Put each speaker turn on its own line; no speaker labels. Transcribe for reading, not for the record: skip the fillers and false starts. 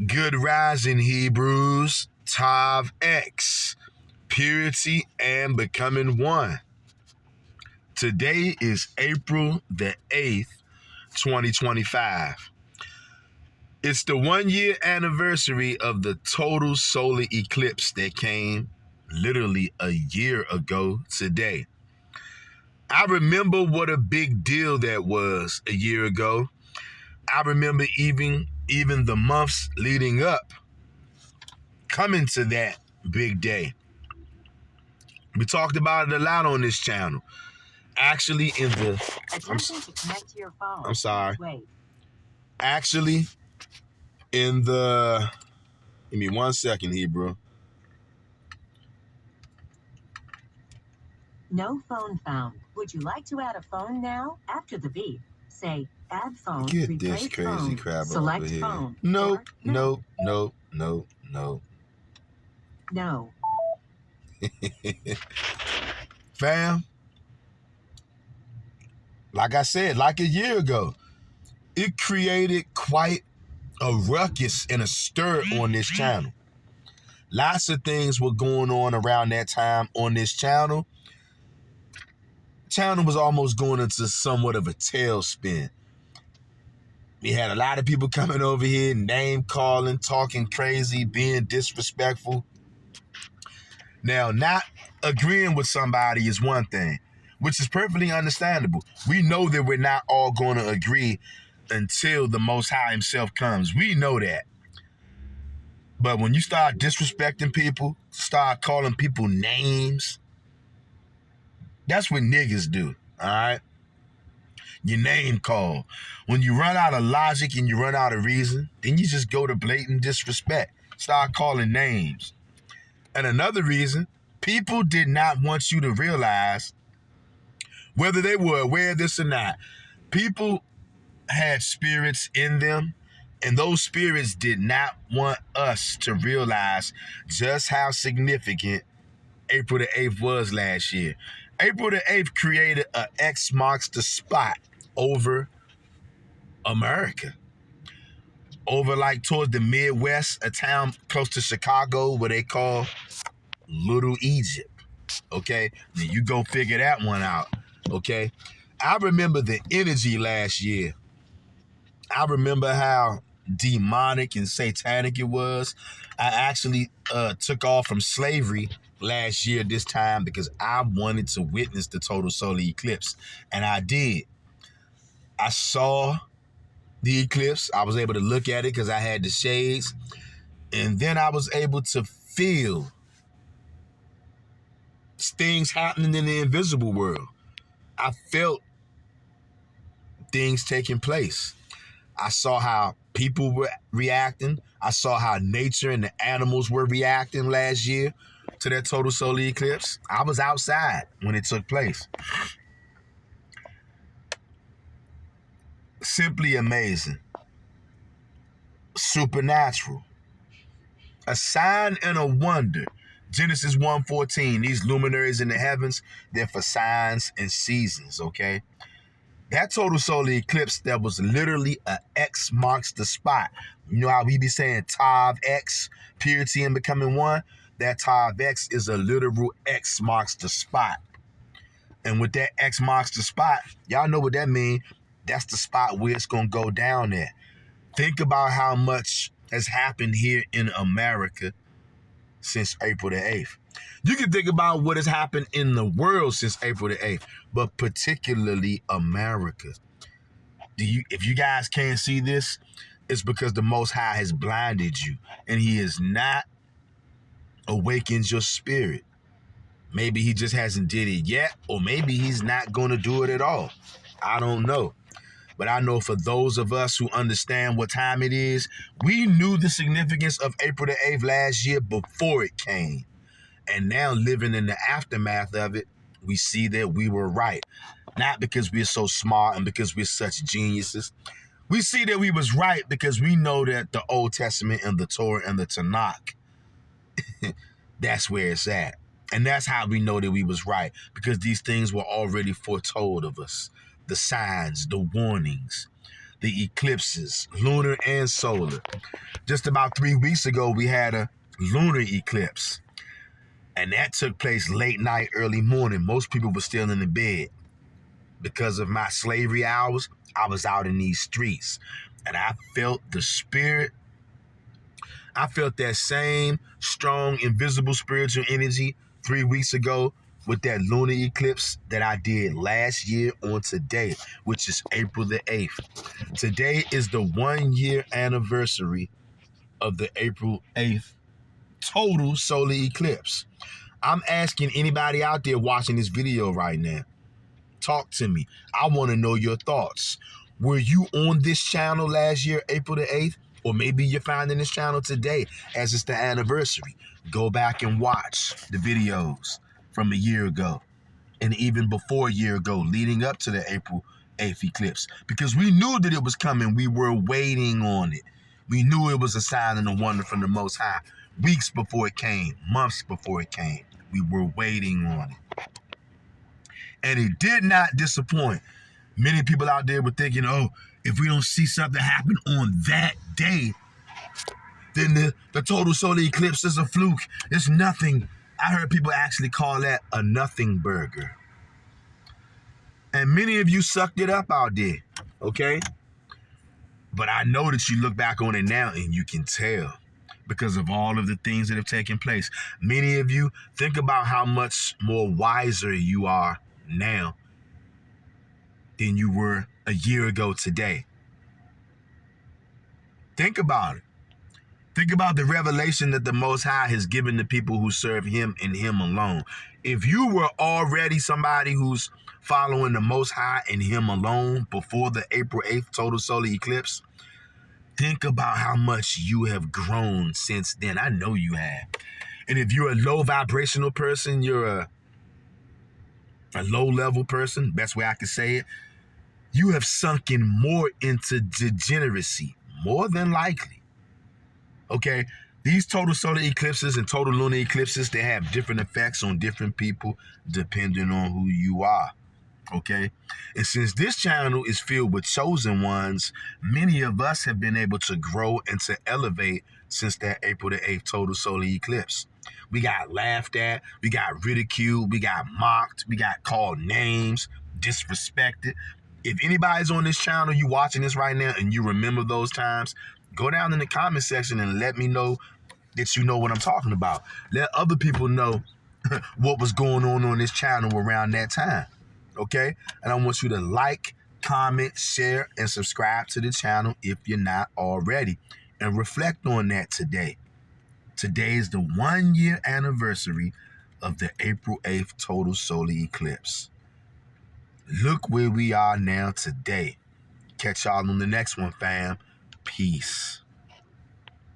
Good rising, Hebrews. Tav X. Purity and becoming one. Today is April the 8th, 2025. It's the 1-year anniversary of the total solar eclipse that came literally a year ago today. I remember what a big deal that was a year ago. I remember even the months leading up coming to that big day. We talked about it a lot on this channel. Actually, in the
attempting to connect to your phone.
I'm sorry.
Wait.
Actually, in the give me 1 second, Hebrew.
No phone found. Would you like to add a phone now? After the beep, say add phone.
Get this
replace
crazy
phone.
crap
Select
over here.
phone.
Nope,
Or
nope.
No.
Fam, like I said, like a year ago, it created quite a ruckus and a stir on this channel. Lots of things were going on around that time on this channel. Channel was almost going into somewhat of a tailspin. We had a lot of people coming over here, name calling, talking crazy, being disrespectful. Now, not agreeing with somebody is one thing, which is perfectly understandable. We know that we're not all going to agree until the Most High himself comes. We know that. But when you start disrespecting people, start calling people names, that's what niggas do, all right? You name call. When you run out of logic and you run out of reason, then you just go to blatant disrespect. Start calling names. And another reason, people did not want you to realize, whether they were aware of this or not, people had spirits in them, and those spirits did not want us to realize just how significant April the 8th was last year. April the 8th created a X marks the spot over America. Over like towards the Midwest, a town close to Chicago where they call Little Egypt. Okay? Now you go figure that one out. Okay? I remember the energy last year. I remember how demonic and satanic it was. I actually took off from slavery last year this time because I wanted to witness the total solar eclipse. And I did. I saw the eclipse. I was able to look at it because I had the shades. And then I was able to feel things happening in the invisible world. I felt things taking place. I saw how people were reacting. I saw how nature and the animals were reacting last year to that total solar eclipse. I was outside when it took place. Simply amazing. Supernatural. A sign and a wonder. Genesis 1:14, these luminaries in the heavens, they're for signs and seasons, okay? That total solar eclipse, that was literally a X marks the spot. You know how we be saying Tav X, purity and becoming one? That Tav X is a literal X marks the spot. And with that X marks the spot, y'all know what that means. That's the spot where it's going to go down there. Think about how much has happened here in America since April the 8th. You can think about what has happened in the world since April the 8th, but particularly America. If you guys can't see this, it's because the Most High has blinded you and he has not awakened your spirit. Maybe he just hasn't did it yet, or maybe he's not going to do it at all. I don't know. But I know for those of us who understand what time it is, we knew the significance of April the 8th last year before it came. And now living in the aftermath of it, we see that we were right. Not because we're so smart and because we're such geniuses. We see that we was right because we know that the Old Testament and the Torah and the Tanakh, that's where it's at. And that's how we know that we was right, because these things were already foretold of us. The signs, the warnings. the eclipses, lunar and solar. Just about 3 weeks ago, we had a lunar eclipse, and that took place late night, early morning. Most people were still in the bed. Because of my slavery hours, I was out in these streets, and I felt the spirit. I felt that same strong, invisible spiritual energy 3 weeks ago with that lunar eclipse that I did last year on today, which is April the 8th. Today is the 1 year anniversary of the April 8th total solar eclipse. I'm asking anybody out there watching this video right now, talk to me. I want to know your thoughts. Were you on this channel last year, April the 8th? Or maybe you're finding this channel today as it's the anniversary. Go back and watch the videos from a year ago and even before a year ago, leading up to the April 8th eclipse. Because we knew that it was coming. We were waiting on it. We knew it was a sign and a wonder from the Most High. Weeks before it came, months before it came, we were waiting on it. And it did not disappoint. Many people out there were thinking, oh, if we don't see something happen on that day, then the total solar eclipse is a fluke. It's nothing. I heard people actually call that a nothing burger. And many of you sucked it up out there, okay? But I know that you look back on it now and you can tell because of all of the things that have taken place. Many of you, think about how much more wiser you are now than you were a year ago today. Think about it. Think about the revelation that the Most High has given the people who serve him and him alone. If you were already somebody who's following the Most High and him alone before the April 8th total solar eclipse, think about how much you have grown since then. I know you have. And if you're a low vibrational person, you're a low level person, best way I can say it, you have sunken more into degeneracy, more than likely. Okay, these total solar eclipses and total lunar eclipses, they have different effects on different people depending on who you are. Okay, and since this channel is filled with chosen ones, many of us have been able to grow and to elevate since that April the 8th total solar eclipse. We got laughed at, we got ridiculed, we got mocked, we got called names, disrespected. If anybody's on this channel, you watching this right now and you remember those times, go down in the comment section and let me know that you know what I'm talking about. Let other people know what was going on this channel around that time, okay? And I want you to like, comment, share, and subscribe to the channel if you're not already. And reflect on that today. Today is the 1 year anniversary of the April 8th total solar eclipse. Look where we are now today. Catch y'all on the next one, fam. Peace.